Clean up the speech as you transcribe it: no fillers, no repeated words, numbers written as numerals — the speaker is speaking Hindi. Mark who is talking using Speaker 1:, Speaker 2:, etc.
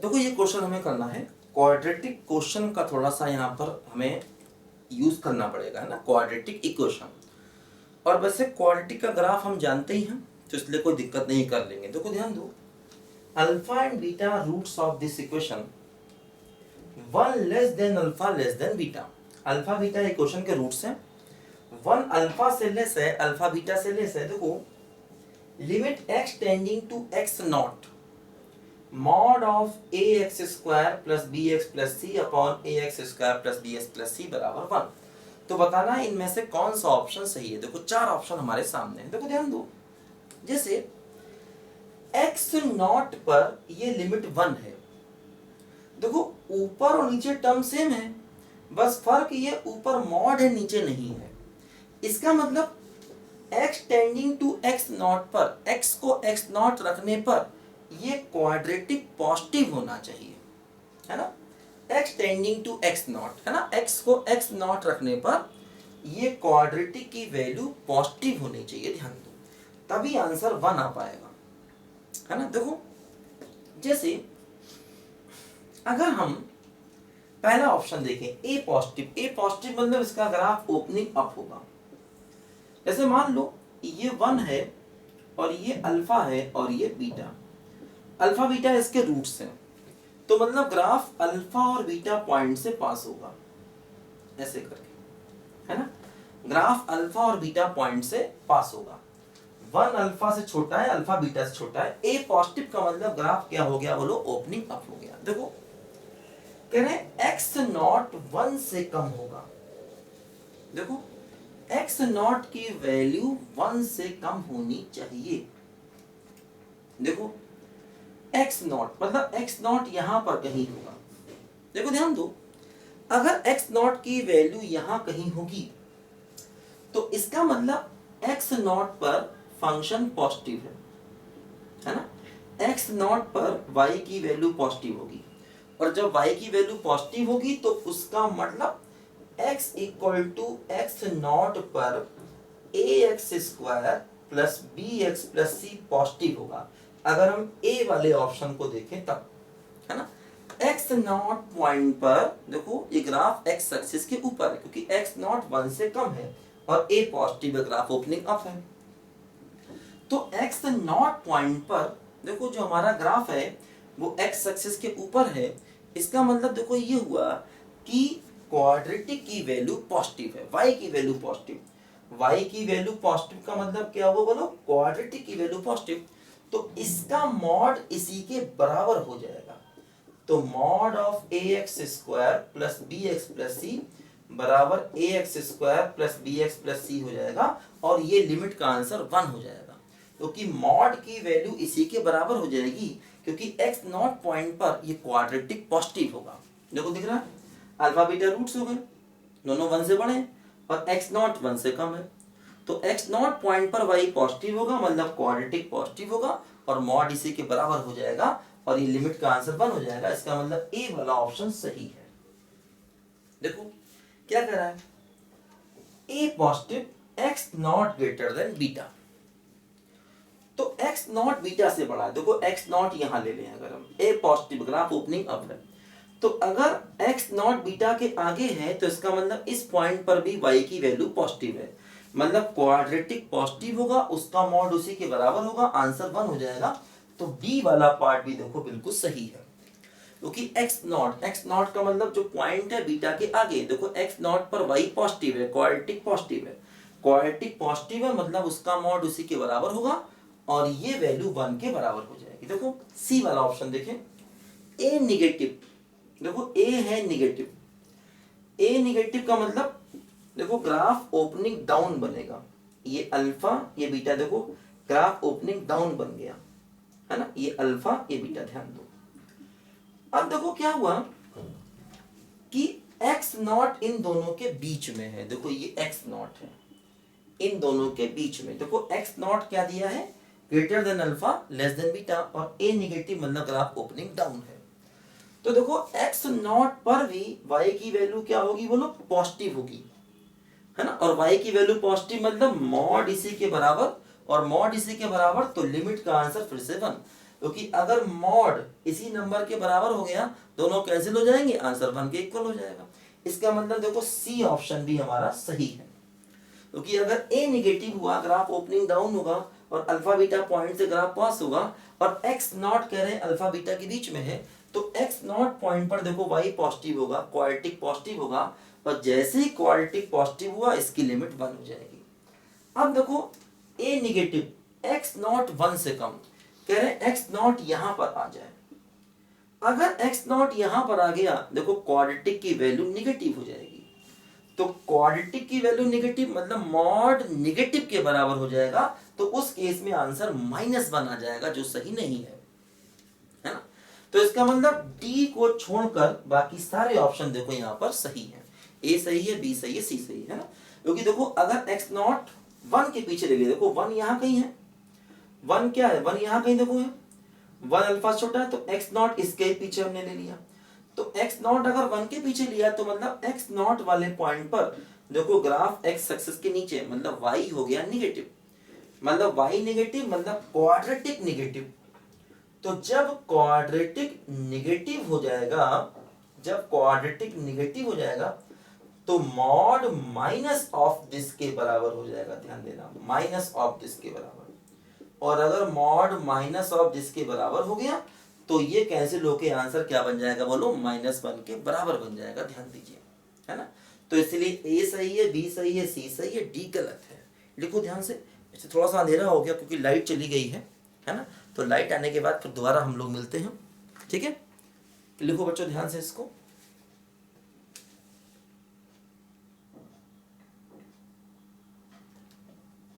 Speaker 1: देखो ये क्वेश्चन हमें करना है, क्वाड्रेटिक क्वेश्चन का थोड़ा सा यहाँ पर हमें यूज करना पड़ेगा, है ना, क्वाड्रेटिक इक्वेशन। और वैसे क्वाड्रेटिक का ग्राफ हम जानते ही हैं, तो इसलिए कोई दिक्कत नहीं, कर लेंगे। देखो ध्यान दो, alpha and beta roots of this equation, one less than alpha less than beta. Alpha beta equation के रूट्स हैं, वन अल्फा से लेस है, अल्फा बीटा से लेस है। देखो limit x tending to x not mod of a x square plus b x plus c upon a x square plus b x plus c बराबर 1। तो बताना इनमें से कौन सा ऑप्शन सही है। देखो चार ऑप्शन हमारे सामने है, देखो ध्यान दो। जैसे एक्स नॉट पर ये लिमिट 1 है, देखो ऊपर और नीचे टर्म सेम है, बस फर्क ये ऊपर मॉड है नीचे नहीं है। इसका मतलब x tending to x naught पर, x को x नॉट रखने पर ये क्वाड्रेटिक पॉजिटिव होना चाहिए, है ना। x tending to x naught, है ना, x को x नॉट रखने पर ये क्वाड्रेटिक की वैल्यू पॉजिटिव होनी चाहिए, ध्यान दो, तभी आंसर 1 आ पाएगा, है ना। देखो जैसे अगर हम पहला ऑप्शन देखें ए पॉजिटिव, ए पॉजिटिव मतलब इसका ग्राफ ओपनिंग अप होगा। जैसे मान लो ये 1 है और ये अल्फा है और ये बीटा, अल्फा बीटा इसके रूट्स हैं, तो मतलब ग्राफ अल्फा और बीटा पॉइंट से पास होगा, ऐसे करके, है ना। ग्राफ अल्फा और बीटा पॉइंट से पास होगा, 1 अल्फा से छोटा है, अल्फा बीटा से छोटा है। ए पॉजिटिव का मतलब ग्राफ क्या हो गया बोलो, ओपनिंग अप हो गया। देखो कह रहे हैं एक्स नॉट 1 से कम होगा, देखो एक्स नॉट की वैल्यू 1 से कम होनी चाहिए। देखो एक्स नॉट मतलब एक्स नॉट यहां पर कहीं होगा, देखो ध्यान दो, अगर एक्स नॉट की वैल्यू यहां कहीं होगी तो इसका मतलब एक्स नॉट पर फंक्शन पॉजिटिव है ना। एक्स नॉट पर वाई की वैल्यू पॉजिटिव होगी, और जब y की वैल्यू पॉजिटिव होगी तो उसका मतलब x equal to x not पर a x square plus b x plus c positive होगा। अगर हम a वाले ऑप्शन को देखें तब, है ना, x नॉट पॉइंट पर देखो ये ग्राफ x एक्सिस के ऊपर है, क्योंकि x नॉट 1 से कम है और a पॉजिटिव है, ग्राफ ओपनिंग अप है। तो x नॉट पॉइंट पर देखो जो हमारा ग्राफ है वो x एक्सिस के ऊपर है, इसका मतलब देखो ये हुआ कि क्वाड्रेटिक की वैल्यू पॉजिटिव है, y की वैल्यू पॉजिटिव, y की वैल्यू पॉजिटिव का मतलब क्या हुआ बोलो, क्वाड्रेटिक की वैल्यू पॉजिटिव, तो इसका मॉड इसी के बराबर हो जाएगा। तो mod of a x square plus b x plus c बराबर a x square plus b x plus c हो जाएगा, और ये लिमिट का आंसर 1 हो जाएगा, क्योंकि मॉड की वैल्यू इसी के बराबर हो जाएगी, क्योंकि एक्स नॉट पॉइंट पर ये क्वाड्रेटिक पॉजिटिव होगा। देखो दिख रहा है, अल्फा बीटा रूट्स हो गए, दोनों 1 से बड़े और एक्स नॉट 1 से कम है, तो एक्स नॉट पॉइंट पर वाई पॉजिटिव होगा, मतलब क्वाड्रेटिक पॉजिटिव होगा, और मॉड इसी के बराबर हो जाएगा, और ये लिमिट का आंसर 1 हो जाएगा। इसका मतलब ए वाला ऑप्शन सही है। देखो क्या कह रहा है, a positive x not greater than beta, तो x नॉट बीटा से बड़ा है। देखो x नॉट यहां ले लें, अगर हम a positive graph opening up है, तो अगर x नॉट बीटा के आगे है तो इसका मतलब इस पॉइंट पर भी y की वैल्यू पॉजिटिव है, मतलब क्वाड्रेटिक पॉजिटिव होगा, उसका मॉड उसी के बराबर होगा, आंसर 1 हो जाएगा। तो b वाला पार्ट भी देखो बिल्कुल सही है, क्योंकि x नॉट का मतलब जो पॉइंट है बीटा के आगे, देखो x नॉट पर y पॉजिटिव है, क्वाड्रेटिक पॉजिटिव है, क्वाड्रेटिक पॉजिटिव है मतलब उसका मॉड उसी के बराबर होगा, और ये वैल्यू 1 के बराबर हो जाएगी। देखो सी वाला ऑप्शन देखें, ए निगेटिव, देखो ए है निगेटिव, ए निगेटिव का मतलब देखो ग्राफ ओपनिंग डाउन बनेगा, ये अल्फा ये बीटा, देखो ग्राफ ओपनिंग डाउन बन गया, है ना, ये अल्फा ये बीटा, ध्यान दो। अब देखो क्या हुआ कि एक्स नॉट इन दोनों के बीच में है, देखो ये एक्स नॉट है इन दोनों के बीच में, देखो एक्स नॉट क्या दिया है, greater than alpha less than beta, और ए निगेटिव मतलब ग्राफ ओपनिंग डाउन है। तो देखो एक्स नॉट पर भी y की वैल्यू क्या होगी बोलो, पॉजिटिव होगी, है ना, और y की वैल्यू पॉजिटिव मतलब मॉड इसी के बराबर, और मॉड इसी के बराबर तो लिमिट का आंसर फिर से 1, क्योंकि अगर मॉड इसी नंबर के बराबर हो गया, दोनों कैंसिल हो जाएंगे, आंसर 1 के इक्वल हो जाएगा। इसका मतलब देखो सी ऑप्शन भी हमारा सही है, क्योंकि अगर ए निगेटिव हुआ, ग्राफ ओपनिंग डाउन होगा और अल्फा बीटा पॉइंट से ग्राफ पास होगा, और एक्स नॉट कह रहे हैं अल्फा बीटा के बीच में है, तो एक्स नॉट पॉइंट पर देखो वाई पॉजिटिव होगा, क्वाड्रेटिक पॉजिटिव होगा, और जैसे ही क्वाड्रेटिक पॉजिटिव हुआ इसकी लिमिट 1 हो जाएगी। अब देखो ए निगेटिव एक्स नॉट 1 से कम, कह रहे हैं एक्स नॉट यहां पर आ जाए। अगर एक्स नॉट यहां पर आ गया, देखो क्वाड्रेटिक की वैल्यू निगेटिव हो जाएगी, तो क्वाड्रेटिक की वैल्यू निगेटिव मतलब मॉड निगेटिव के बराबर हो जाएगा, तो उस केस में आंसर -1 आ जाएगा, जो सही नहीं है ना। तो इसका मतलब डी को छोड़कर बाकी सारे ऑप्शन देखो यहाँ पर सही है, ए सही है, बी सही है, सी सही है ना। क्योंकि देखो अगर एक्स नॉट 1 के पीछे ले लिया, देखो 1 यहाँ कहीं है, 1 क्या है, 1 यहाँ कहीं देखो है, 1 अल्फा छोटा है, तो एक्स नॉट इसके पीछे हमने ले लिया। तो एक्स नॉट अगर 1 के पीछे लिया तो मतलब एक्स नॉट वाले पॉइंट पर देखो ग्राफ एक्स एक्सिस के नीचे, मतलब वाई हो गया निगेटिव, मतलब वाई निगेटिव मतलब क्वाड्रेटिक निगेटिव। तो जब क्वाड्रेटिक निगेटिव हो जाएगा, जब क्वाड्रेटिक निगेटिव हो जाएगा तो मॉड माइनस ऑफ दिस के बराबर हो जाएगा, ध्यान देना, माइनस ऑफ दिस के बराबर। और अगर मॉड माइनस ऑफ दिस के बराबर हो गया तो ये कैंसिल होके आंसर क्या बन जाएगा, बोलो -1 के बराबर बन जाएगा, ध्यान दीजिए, है ना। तो इसलिए ए सही है, बी सही है, सी सही है, डी गलत है। लिखो ध्यान से, इससे थोड़ा सा अंधेरा हो गया क्योंकि लाइट चली गई है ना। तो लाइट आने के बाद फिर दोबारा हम लोग मिलते हैं, ठीक है। लिखो बच्चों ध्यान से इसको।